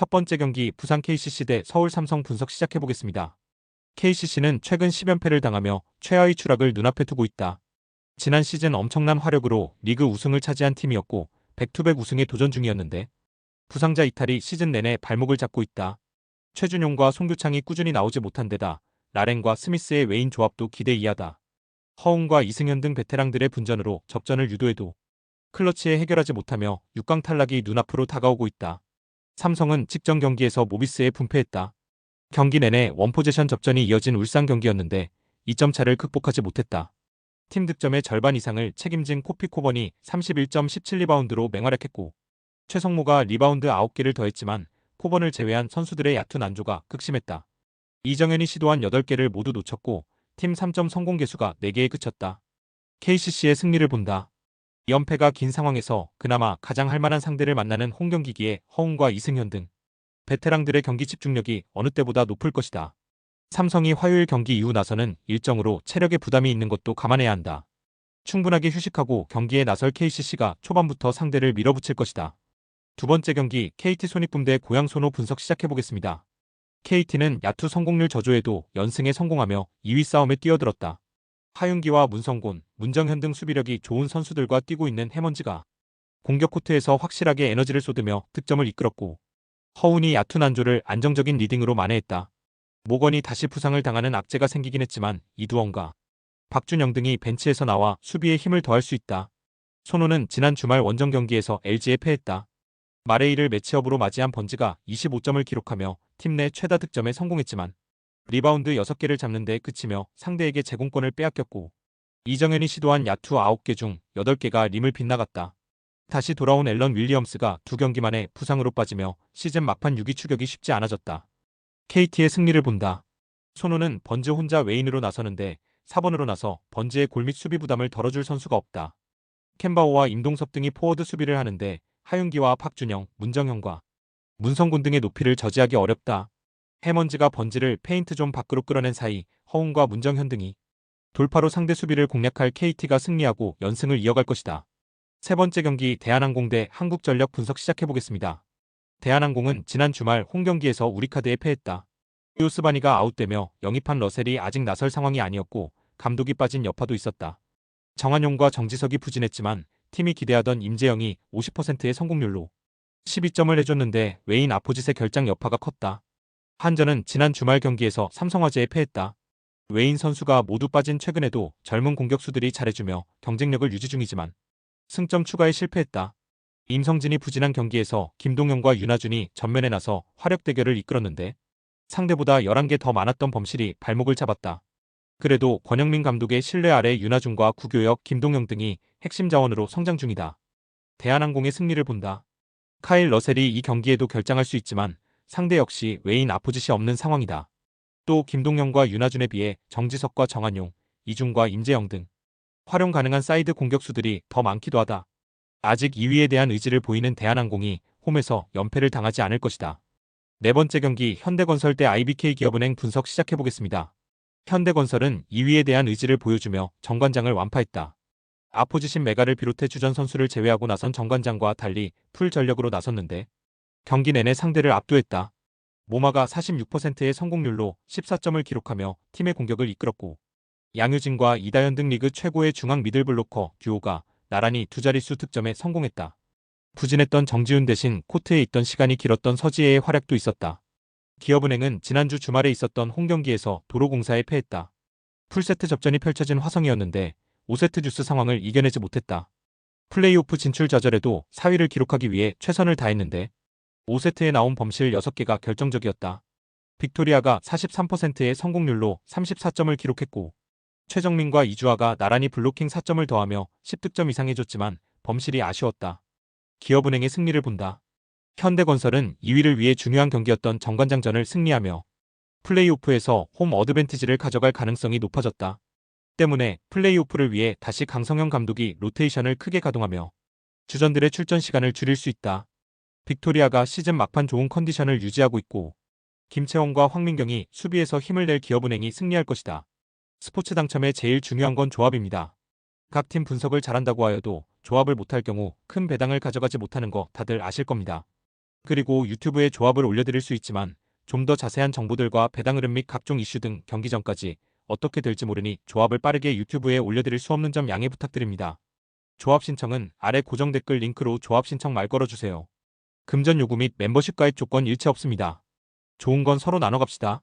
첫 번째 경기 부산 KCC 대 서울 삼성 분석 시작해보겠습니다. KCC는 최근 10연패를 당하며 최하위 추락을 눈앞에 두고 있다. 지난 시즌 엄청난 화력으로 리그 우승을 차지한 팀이었고 백투백 우승에 도전 중이었는데 부상자 이탈이 시즌 내내 발목을 잡고 있다. 최준용과 송규창이 꾸준히 나오지 못한 데다 라렌과 스미스의 외인 조합도 기대 이하다. 허웅과 이승현 등 베테랑들의 분전으로 접전을 유도해도 클러치에 해결하지 못하며 6강 탈락이 눈앞으로 다가오고 있다. 삼성은 직전 경기에서 모비스에 분패했다. 경기 내내 원포지션 접전이 이어진 울산 경기였는데 2점 차를 극복하지 못했다. 팀 득점의 절반 이상을 책임진 코피 코번이 31.17리바운드로 맹활약했고 최성모가 리바운드 9개를 더했지만 코번을 제외한 선수들의 얕은 난조가 극심했다. 이정현이 시도한 8개를 모두 놓쳤고 팀 3점 성공 개수가 4개에 그쳤다. KCC의 승리를 본다. 연패가 긴 상황에서 그나마 가장 할만한 상대를 만나는 홈경기기에 허웅과 이승현 등 베테랑들의 경기 집중력이 어느 때보다 높을 것이다. 삼성이 화요일 경기 이후 나서는 일정으로 체력에 부담이 있는 것도 감안해야 한다. 충분하게 휴식하고 경기에 나설 KCC가 초반부터 상대를 밀어붙일 것이다. 두 번째 경기 KT 손익분 대 고양 소노 분석 시작해보겠습니다. KT는 야투 성공률 저조에도 연승에 성공하며 2위 싸움에 뛰어들었다. 하윤기와 문성곤, 문정현 등 수비력이 좋은 선수들과 뛰고 있는 해먼즈가 공격 코트에서 확실하게 에너지를 쏟으며 득점을 이끌었고 허운이 야투 난조를 안정적인 리딩으로 만회했다. 모건이 다시 부상을 당하는 악재가 생기긴 했지만 이두원과 박준영 등이 벤치에서 나와 수비에 힘을 더할 수 있다. 손호는 지난 주말 원정 경기에서 LG에 패했다. 마레이를 매치업으로 맞이한 번즈가 25점을 기록하며 팀 내 최다 득점에 성공했지만 리바운드 6개를 잡는 데 그치며 상대에게 제공권을 빼앗겼고 이정현이 시도한 야투 9개 중 8개가 림을 빗나갔다. 다시 돌아온 앨런 윌리엄스가 두 경기 만에 부상으로 빠지며 시즌 막판 6위 추격이 쉽지 않아졌다. KT의 승리를 본다. 손호는 번즈 혼자 외인으로 나서는데 4번으로 나서 번즈의 골밑 수비 부담을 덜어줄 선수가 없다. 캔바오와 임동섭 등이 포워드 수비를 하는데 하윤기와 박준영, 문정현과 문성곤 등의 높이를 저지하기 어렵다. 해먼즈가 번즈를 페인트 좀 밖으로 끌어낸 사이 허웅과 문정현 등이 돌파로 상대 수비를 공략할 KT가 승리하고 연승을 이어갈 것이다. 세 번째 경기 대한항공 대 한국전력 분석 시작해보겠습니다. 대한항공은 지난 주말 홈경기에서 우리카드에 패했다. 요스바니가 아웃되며 영입한 러셀이 아직 나설 상황이 아니었고 감독이 빠진 여파도 있었다. 정한용과 정지석이 부진했지만 팀이 기대하던 임재영이 50%의 성공률로 12점을 해줬는데 외인 아포짓의 결장 여파가 컸다. 한전은 지난 주말 경기에서 삼성화재에 패했다. 외인 선수가 모두 빠진 최근에도 젊은 공격수들이 잘해주며 경쟁력을 유지 중이지만 승점 추가에 실패했다. 임성진이 부진한 경기에서 김동영과 윤하준이 전면에 나서 화력 대결을 이끌었는데 상대보다 11개 더 많았던 범실이 발목을 잡았다. 그래도 권영민 감독의 신뢰 아래 윤하준과 구교혁, 김동영 등이 핵심 자원으로 성장 중이다. 대한항공의 승리를 본다. 카일 러셀이 이 경기에도 결장할 수 있지만 상대 역시 외인 아포짓이 없는 상황이다. 또 김동영과 윤하준에 비해 정지석과 정한용, 이중과 임재영 등 활용 가능한 사이드 공격수들이 더 많기도 하다. 아직 2위에 대한 의지를 보이는 대한항공이 홈에서 연패를 당하지 않을 것이다. 네 번째 경기 현대건설 대 IBK기업은행 분석 시작해보겠습니다. 현대건설은 2위에 대한 의지를 보여주며 정관장을 완파했다. 아포지신 메가를 비롯해 주전 선수를 제외하고 나선 정관장과 달리 풀 전력으로 나섰는데 경기 내내 상대를 압도했다. 모마가 46%의 성공률로 14점을 기록하며 팀의 공격을 이끌었고 양효진과 이다현 등 리그 최고의 중앙 미들블로커 듀오가 나란히 두 자릿수 득점에 성공했다. 부진했던 정지훈 대신 코트에 있던 시간이 길었던 서지혜의 활약도 있었다. 기업은행은 지난주 주말에 있었던 홈경기에서 도로공사에 패했다. 풀세트 접전이 펼쳐진 화성이었는데 5세트 주스 상황을 이겨내지 못했다. 플레이오프 진출 좌절에도 4위를 기록하기 위해 최선을 다했는데 5세트에 나온 범실 6개가 결정적이었다. 빅토리아가 43%의 성공률로 34점을 기록했고 최정민과 이주아가 나란히 블로킹 4점을 더하며 10득점 이상 해줬지만 범실이 아쉬웠다. 기업은행의 승리를 본다. 현대건설은 2위를 위해 중요한 경기였던 정관장전을 승리하며 플레이오프에서 홈 어드밴티지를 가져갈 가능성이 높아졌다. 때문에 플레이오프를 위해 다시 강성현 감독이 로테이션을 크게 가동하며 주전들의 출전 시간을 줄일 수 있다. 빅토리아가 시즌 막판 좋은 컨디션을 유지하고 있고 김채원과 황민경이 수비에서 힘을 낼 기업은행이 승리할 것이다. 스포츠 당첨에 제일 중요한 건 조합입니다. 각 팀 분석을 잘한다고 하여도 조합을 못할 경우 큰 배당을 가져가지 못하는 거 다들 아실 겁니다. 그리고 유튜브에 조합을 올려드릴 수 있지만 좀 더 자세한 정보들과 배당 흐름 및 각종 이슈 등 경기 전까지 어떻게 될지 모르니 조합을 빠르게 유튜브에 올려드릴 수 없는 점 양해 부탁드립니다. 조합 신청은 아래 고정 댓글 링크로 조합 신청 말 걸어주세요. 금전 요구 및 멤버십 가입 조건 일체 없습니다. 좋은 건 서로 나눠 갑시다.